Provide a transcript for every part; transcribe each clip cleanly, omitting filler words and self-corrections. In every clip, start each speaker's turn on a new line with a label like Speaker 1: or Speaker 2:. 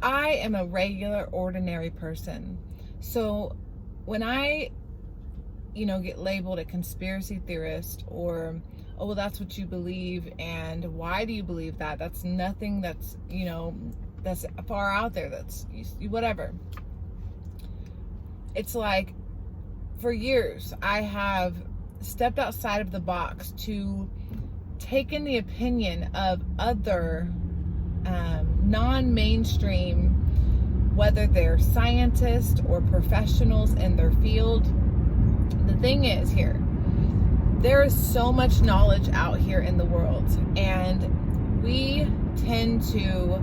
Speaker 1: I am a regular, ordinary person. So when I, get labeled a conspiracy theorist, or, oh, well, that's what you believe, and why do you believe that? That's nothing that's, that's far out there, that's whatever. It's like, for years, I have stepped outside of the box to take in the opinion of other non-mainstream, whether they're scientists or professionals in their field. The thing is here, there is so much knowledge out here in the world, and we tend to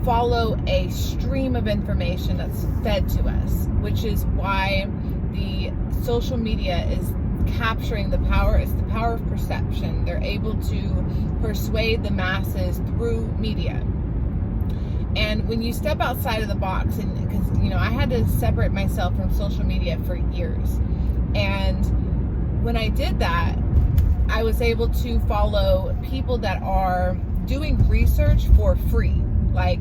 Speaker 1: follow a stream of information that's fed to us, which is why the social media is capturing the power. It's the power of perception. They're able to persuade the masses through media. And when you step outside of the box, and because I had to separate myself from social media for years, and when I did that, I was able to follow people that are doing research for free. Like,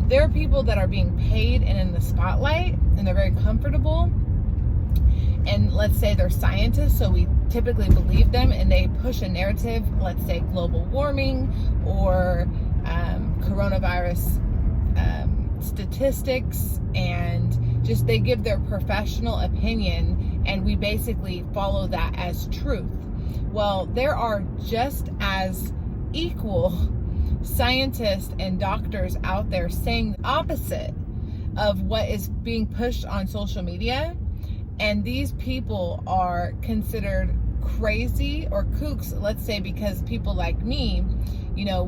Speaker 1: there are people that are being paid and in the spotlight, and they're very comfortable, and let's say they're scientists, so we typically believe them, and they push a narrative, let's say global warming or coronavirus statistics, and just they give their professional opinion, and we basically follow that as truth. Well, there are just as equal scientists and doctors out there saying the opposite of what is being pushed on social media, and these people are considered crazy or kooks, let's say, because people like me,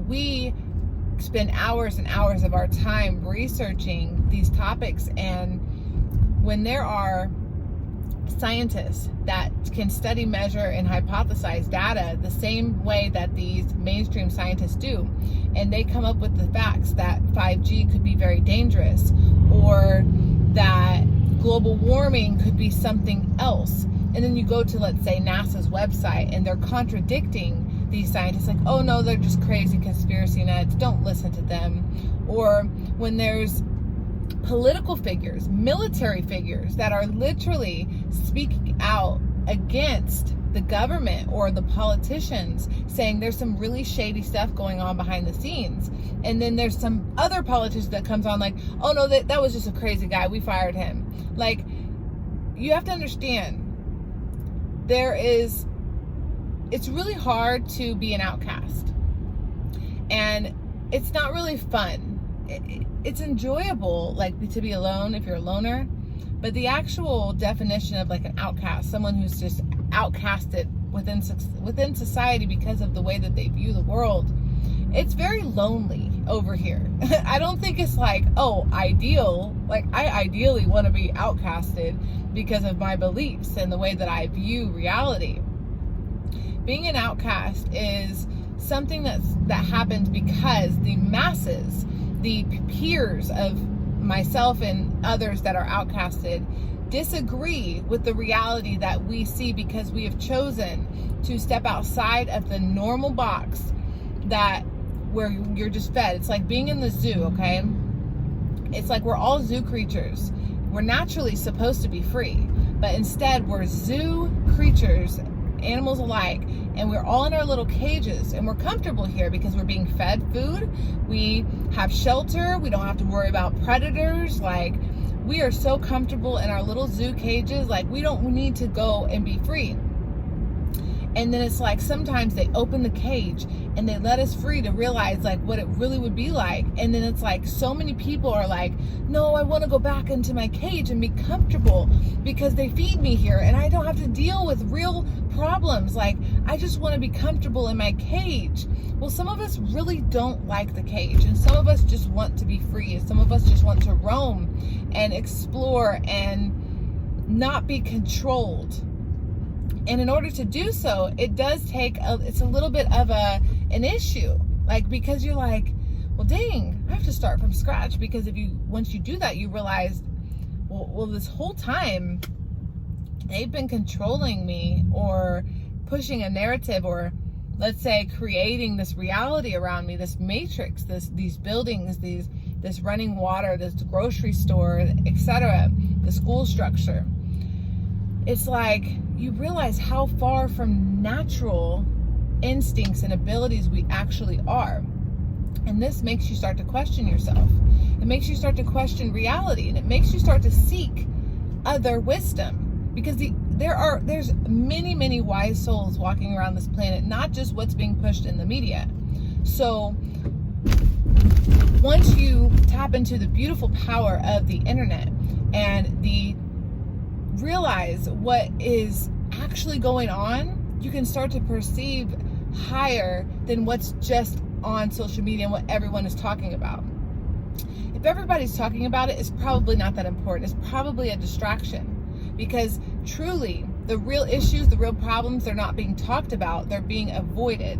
Speaker 1: we spend hours and hours of our time researching these topics, and when there are scientists that can study, measure, and hypothesize data the same way that these mainstream scientists do, and they come up with the facts that 5G could be very dangerous, or that global warming could be something else, and then you go to, let's say, NASA's website, and they're contradicting these scientists, like, oh no, they're just crazy conspiracy nuts, don't listen to them. Or when there's political figures, military figures that are literally speaking out against the government or the politicians, saying there's some really shady stuff going on behind the scenes, and then there's some other politician that comes on like, oh no, that was just a crazy guy, we fired him. Like, you have to understand, it's really hard to be an outcast, and it's not really fun. It's enjoyable, like, to be alone if you're a loner, but the actual definition of like an outcast, someone who's just outcasted within society because of the way that they view the world, it's very lonely over here. I don't think it's like, oh, ideal. Like, I ideally want to be outcasted because of my beliefs and the way that I view reality. Being an outcast is something that happens because the masses, the peers of myself and others that are outcasted, disagree with the reality that we see, because we have chosen to step outside of the normal box that where you're just fed. It's like being in the zoo, okay? It's like we're all zoo creatures. We're naturally supposed to be free, but instead we're zoo creatures, animals alike, and we're all in our little cages, and we're comfortable here because we're being fed food, we have shelter, we don't have to worry about predators. Like, we are so comfortable in our little zoo cages, like we don't need to go and be free. And then it's like sometimes they open the cage and they let us free to realize like what it really would be like. And then it's like so many people are like, no, I want to go back into my cage and be comfortable because they feed me here and I don't have to deal with real problems. Like, I just want to be comfortable in my cage. Well, some of us really don't like the cage, and some of us just want to be free, and some of us just want to roam and explore and not be controlled. And in order to do so, it does take it's a little bit of an issue, like, because you're like, well, dang, I have to start from scratch, because once you do that, you realize, well, this whole time they've been controlling me or pushing a narrative, or let's say creating this reality around me, this matrix, these buildings, these this running water, this grocery store, etc., the school structure. It's like you realize how far from natural instincts and abilities we actually are. And this makes you start to question yourself. It makes you start to question reality, and it makes you start to seek other wisdom, because there's many wise souls walking around this planet, not just what's being pushed in the media. So once you tap into the beautiful power of the internet and realize what is actually going on, you can start to perceive higher than what's just on social media and what everyone is talking about. If everybody's talking about it, it's probably not that important. It's probably a distraction, because truly the real issues, the real problems, they're not being talked about. They're being avoided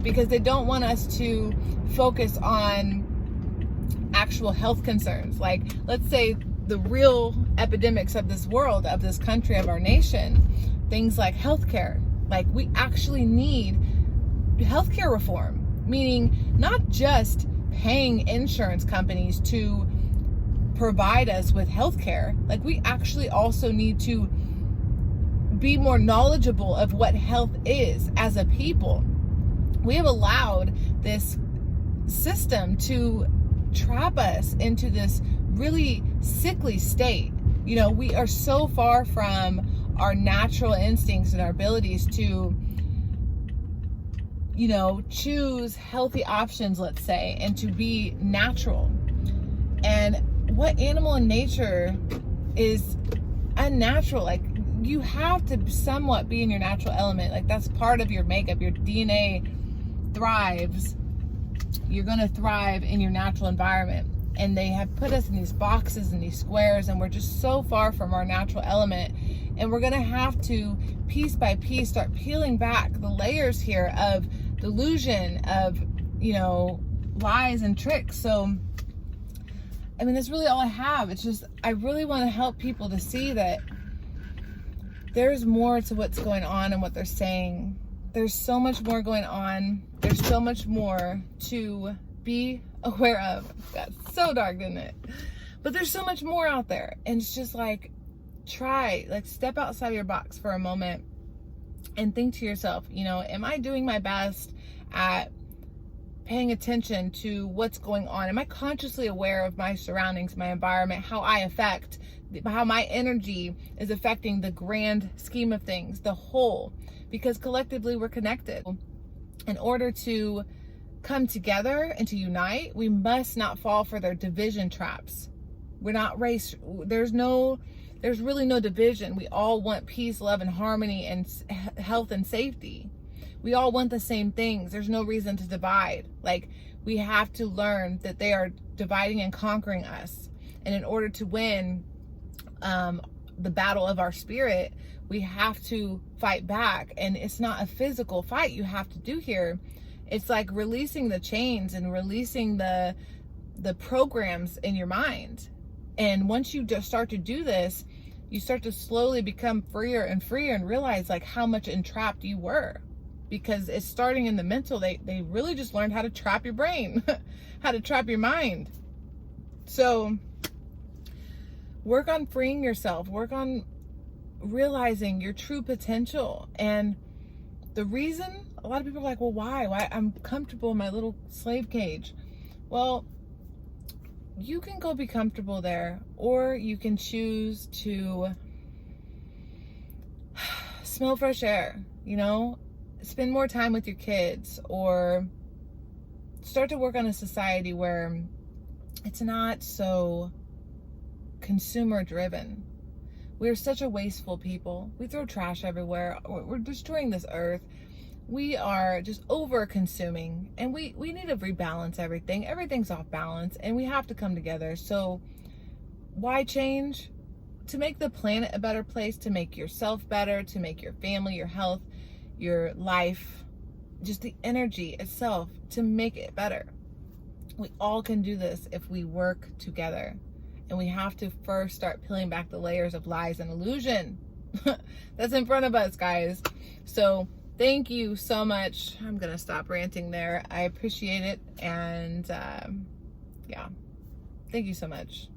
Speaker 1: because they don't want us to focus on actual health concerns. Like, let's say the real epidemics of this world, of this country, of our nation, things like healthcare. Like, we actually need healthcare reform, meaning not just paying insurance companies to provide us with healthcare. Like, we actually also need to be more knowledgeable of what health is as a people. We have allowed this system to trap us into this really sickly state. You know, we are so far from our natural instincts and our abilities to, you know, choose healthy options, let's say, and to be natural. And what animal in nature is unnatural? Like, you have to somewhat be in your natural element. Like, that's part of your makeup. Your DNA thrives. You're going to thrive in your natural environment. And they have put us in these boxes and these squares, and we're just so far from our natural element. And we're going to have to, piece by piece, start peeling back the layers here of delusion, of, you know, lies and tricks. So, I mean, that's really all I have. It's just, I really want to help people to see that there's more to what's going on and what they're saying. There's so much more going on. There's so much more to be aware of. It got so dark, didn't it? But there's so much more out there. And it's just like, step outside of your box for a moment and think to yourself, you know, am I doing my best at paying attention to what's going on? Am I consciously aware of my surroundings, my environment, how my energy is affecting the grand scheme of things, the whole? Because collectively we're connected. In order to come together and to unite, we must not fall for their division traps. We're not race. There's really no division. We all want peace, love, and harmony, and health and safety. We all want the same things. There's no reason to divide. Like, we have to learn that they are dividing and conquering us. And in order to win the battle of our spirit, we have to fight back. And it's not a physical fight you have to do here. It's like releasing the chains and releasing the programs in your mind. And once you just start to do this, you start to slowly become freer and freer and realize like how much entrapped you were. Because it's starting in the mental. They really just learned how to trap your brain, how to trap your mind. So work on freeing yourself. Work on realizing your true potential. And the reason, a lot of people are like, well, why? I'm comfortable in my little slave cage. Well, you can go be comfortable there, or you can choose to smell fresh air, you know, spend more time with your kids, or start to work on a society where it's not so consumer driven. We're such a wasteful people. We throw trash everywhere. We're destroying this earth. We are just over consuming, and we need to rebalance everything. Everything's off balance, and we have to come together. So why change? To make the planet a better place, to make yourself better, to make your family, your health, your life, just the energy itself, to make it better. We all can do this if we work together. And we have to first start peeling back the layers of lies and illusion that's in front of us, guys. So thank you so much. I'm going to stop ranting there. I appreciate it. And yeah. Thank you so much.